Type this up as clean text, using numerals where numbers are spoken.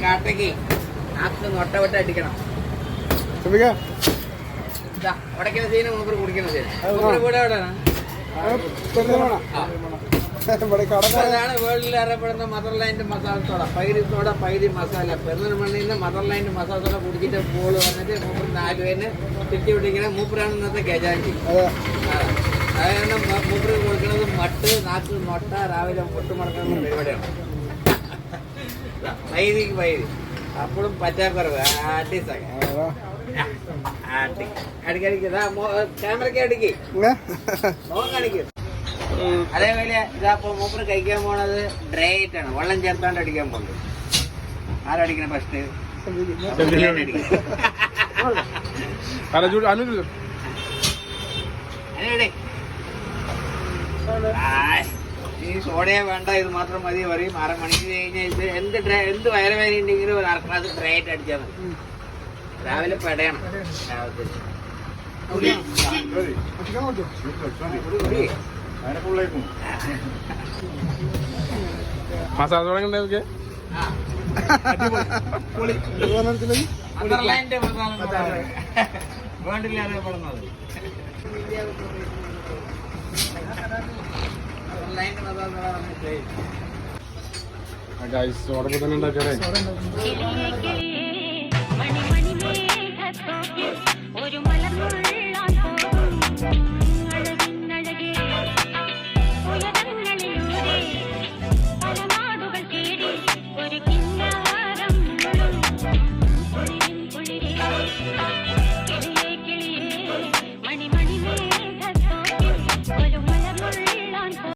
കാട്ടയ്ക്ക് നാക്ക് നൊട്ടവട്ട അടിക്കണം. ഉടയ്ക്കുന്ന സീന് മൂപ്പർ കുടിക്കുന്ന സീന്. ഇവിടെ എവിടെയാണ്? അതാണ് വേൾഡിൽ അറിയപ്പെടുന്ന മദർലാൻഡ് മസാല സോഡ. പൈരി മസാല. പെരുന്തൽമണ്ണയിൽ മദർലാൻഡ് മസാല സോഡ കുടിച്ചിട്ട് പോള് വന്നിട്ട് മൂപ്പർ 4 പേരിന് ചുറ്റി പിടിക്കുന്ന മൂപ്പറാണ് ഇന്നത്തെ ഗജാഞ്ചി. അതായത് മൂപ്പർ കൊടുക്കുന്നത് മട്ട്, നാക്ക് നൊട്ട, രാവിലെ പൊട്ടുമടക്കുന്ന പരിപാടിയാണ്. പൈരി അപ്പോഴും പറ്റാക്കുറവ് ആർട്ടിസ്റ്റൊക്കെ ക്യാമറയ്ക്ക് അടിക്ക് നോക്കാൻ കാണിക്കും. അതേപോലെ ഇതാപ്പോ മൂപ്പർ കഴിക്കാൻ പോണത് ഡ്രൈ ആയിട്ടാണ്, വെള്ളം ചേർത്താണ്ട് അടിക്കാൻ പോകുന്നത്. ആരടിക്കണ ഫസ്റ്റ്? ഈ സോഡയെ വേണ്ട, ഇത് മാത്രം മതി പറയും. 6 മണിക്ക് കഴിഞ്ഞാൽ ഇത് എന്ത് വയറുവേദന ഉണ്ടെങ്കിലും ഒരു അർക്കാത് ഡ്രൈ ആയിട്ട് അടിച്ചാൽ മതി. രാവിലെ പെടയണം. മസാല തുടങ്ങണ്ടേ? വേണ്ടില്ല അറിയപ്പെടുന്നത് ഓർഡർ തന്നെ ഉണ്ടാക്കിയാലേ ഒരു മലമുള്ള